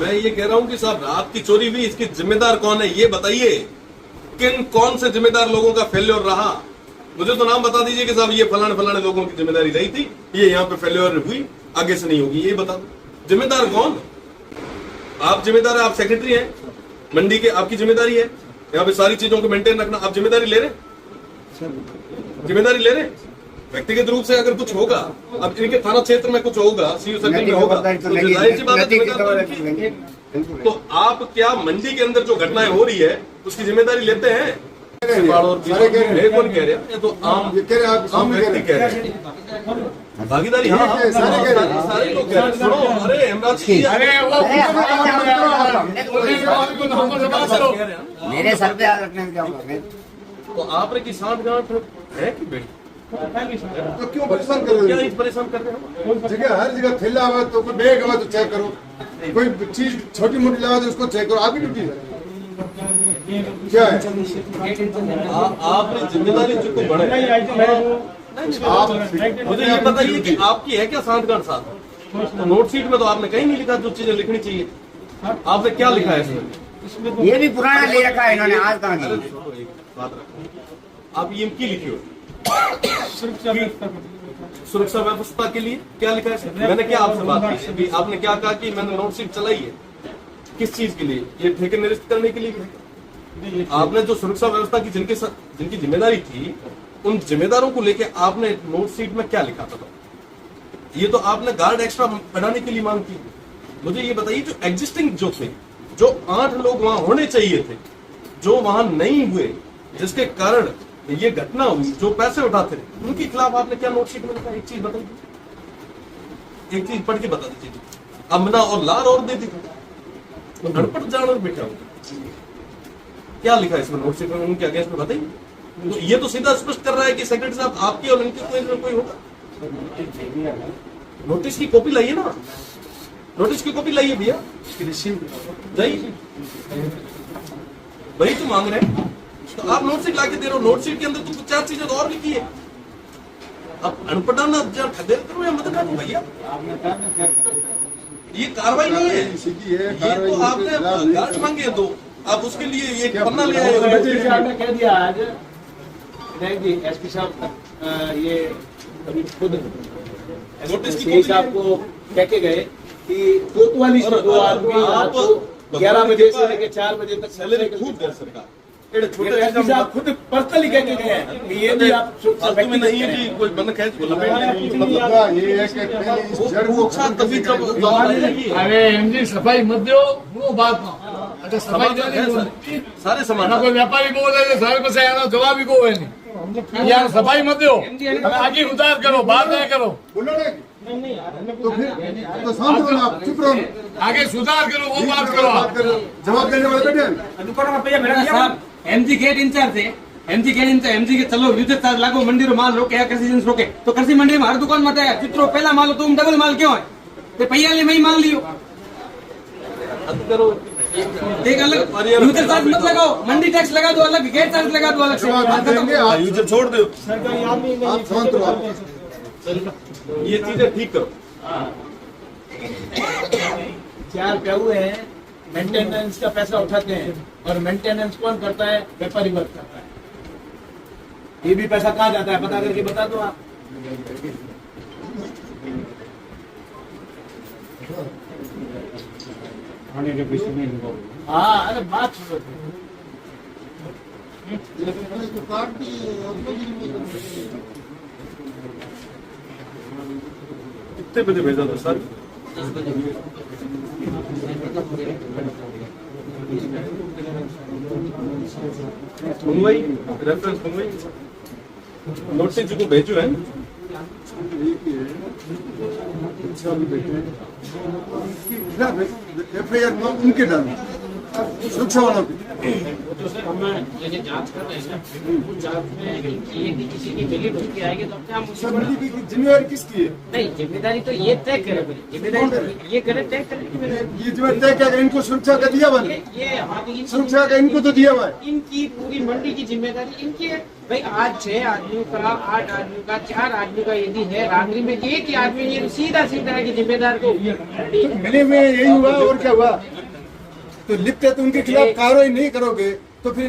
मैं ये कह रहा हूँ कि साहब रात की चोरी हुई, इसकी जिम्मेदार कौन है ये बताइए। कौन से जिम्मेदार लोगों का फेल्योर रहा, मुझे तो नाम बता दीजिए कि साहब ये फलाने फलाने लोगों की जिम्मेदारी रही थी, ये यहाँ पे फेल्योर हुई, आगे से नहीं होगी, ये बता दो। जिम्मेदार कौन? आप जिम्मेदार है, आप सेक्रेटरी हैं मंडी के, आपकी जिम्मेदारी है यहाँ पे सारी चीजों को मेंटेन रखना। आप जिम्मेदारी ले रहे, जिम्मेदारी ले रहे व्यक्तिगत रूप से। अगर कुछ होगा, अब इनके थाना क्षेत्र में कुछ होगा, सीयू सर्कल में होगा, तो जाहिर सी बात है जिम्मेदार। तो आप क्या मंडी के अंदर जो घटनाएं हो रही है उसकी जिम्मेदारी लेते हैं? कौन कह रहे हैं? ये तो आम व्यक्ति कह रहे हैं भागीदारी। हाँ सारे लोग कह रहे हैं। सुनो, अरे हेमराज मेरे सर पे रखने में क्या होगा? तो आपने की सांठगांठ है कि बेटी? तो क्यों परेशान कर रहे हो? परेशान कर रहे हो? जगह हर जगह थैला हुआ तो कोई बैग हुआ तो चेक करो, कोई चीज छोटी मोटी लगा तो उसको चेक करो। आपकी ड्यूटी क्या है? आपने जिम्मेदारी जो बढ़े। आप मुझे ये बताइए कि आपकी है क्या सांठगांठ साथ? तो नोट शीट में तो आपने कहीं नहीं लिखा जो चीजें लिखनी चाहिए। आपने क्या लिखा है इसमें? ये भी पुराना ले रखा है इन्होंने, आज कहाँ की? एक बात रखो, आप ये की लिखी हो सुरक्षा व्यवस्था के लिए क्या लिखा है? मैंने क्या आपसे बात की अभी? आपने क्या कहा कि मैंने नोट शीट चलाई है, किस चीज के लिए? ये ठेके निरस्त करने के लिए। आपने जो सुरक्षा व्यवस्था की जिनकी जिम्मेदारी थी, उन जिम्मेदारों को लेके आपने नोट शीट में क्या लिखा था? ये तो आपने गार्ड एक्स्ट्रा बढ़ाने के लिए मांग की। मुझे ये बताइए, जो एग्जिस्टिंग जो थे, जो 8 लोग वहां होने चाहिए थे, जो वहां नहीं हुए, जिसके कारण ये घटना हुई, जो पैसे उठाते थे, उनके खिलाफ आपने क्या नोट शीट में लिखा? एक चीज बताइए, एक चीज पढ़ के बता दीजिए। अमना और लार और दे दी, गड़पट जानवर बैठा हो, क्या लिखा है इसमें नोट शीट में? उनके अगेंस्ट में बताइए। तो ये तो सीधा स्पष्ट कर रहा है कि सेक्रेटरी साहब आपके और इनके कोई होगा। नोटिस की कॉपी लाइए ना, नोटिस की कॉपी लाइए भैया, जाइए, वही तो मांग रहे हैं। तो आप नोट शीट लाके दे रहे हो, नोट शीट के अंदर तो 4 चीजें तो और लिखी है। अब अनपढ़ाना ठगेर करो या मदद करो भैया, ये कार्रवाई नहीं है। ये तो आपने गार्ड मांगे तो आप उसके लिए ये पन्ना ले आए। आपने कह दिया आज नहीं जी, एसपी साहब ये अभी खुद नोटिस आपको कह के गए कि कोतवाली से 2 आदमी आपको 11 बजे से लेकर 4 बजे तक सैलरी खूब दे सरकार। छोटे आप खुद पर्सनली कह के गए हैं कि ये भी आप में नहीं है कि कोई बंद खेच बोला ये है कि इस जड़ को कभी जब अरे एमजी सफाई मत दो, वो बात ना। अच्छा सफाई सारे सामान कोई व्यापारी बोले सारे को से आना जवाब ही को है नहीं यार, सफाई मत दो, आगे उतार करो, बात नहीं करो, बोलो ना। तो फिर तो शांत रहो, आप चुप रहो, आगे सुधार करो, वो बात करो। जवाब देने वाले बैठे एमजी गेट इंचार्ज है, एमजी गेट इंचार्ज, एमजी के चलो विद्युत चार्ज लागो, मंडी रो माल रोके या कृषि एजेंसी रोके, तो कृषि मंडी में हर दुकान में है चित्रो पहला माल, तुम डबल माल क्यों है? तो पैया में ही माल लियो, करो एक अलग यूजर चार्ज मत लगाओ, मंडी टैक्स लगा दो अलग, गेट चार्ज लगा दो अलग से, आप यूजर छोड़ दो, आप शांत रहो, ये चीजें ठीक करो। 4 प्याऊ हैं, मेंटेनेंस का पैसा उठाते हैं, और मेंटेनेंस कौन करता है? व्यापारी वर्ग करता है। ये भी पैसा कहाँ जाता है पता करके बता दो आप। हाँ अरे बात छोड़ो, कितने बजे भेजा था sir? Mumbai reference Mumbai notice को भेजो है। FIR उनके डालो, सुरक्षा वालों की। वो तो सर हम ये जांच कर रहे हैं उस जांच में ये किसी की मिली भुगती आएगी तो अपने हम उसे सब मिली की जिम्मेवारी किसकी है? नहीं जिम्मेदारी तो ये तय करे भाई जिम्मेदारी तो ये करे तय करे ये जिम्मेदारी तय क्या इनको सुरक्षा का दिया हुआ है? ये हमारी सुरक्षा का इनको तो दिया हुआ है। इनकी पूरी मंडी की जिम्मेदारी इनकी है भाई। आज 6 आदमियों का 8 आदमियों का 4 आदमियों का यदि है रात्रि में एक ही आदमी ये सीधा सीधा है कि जिम्मेदार को मिले में यही हुआ और क्या हुआ? तो लिप्त है तो उनके खिलाफ कार्रवाई नहीं करोगे तो फिर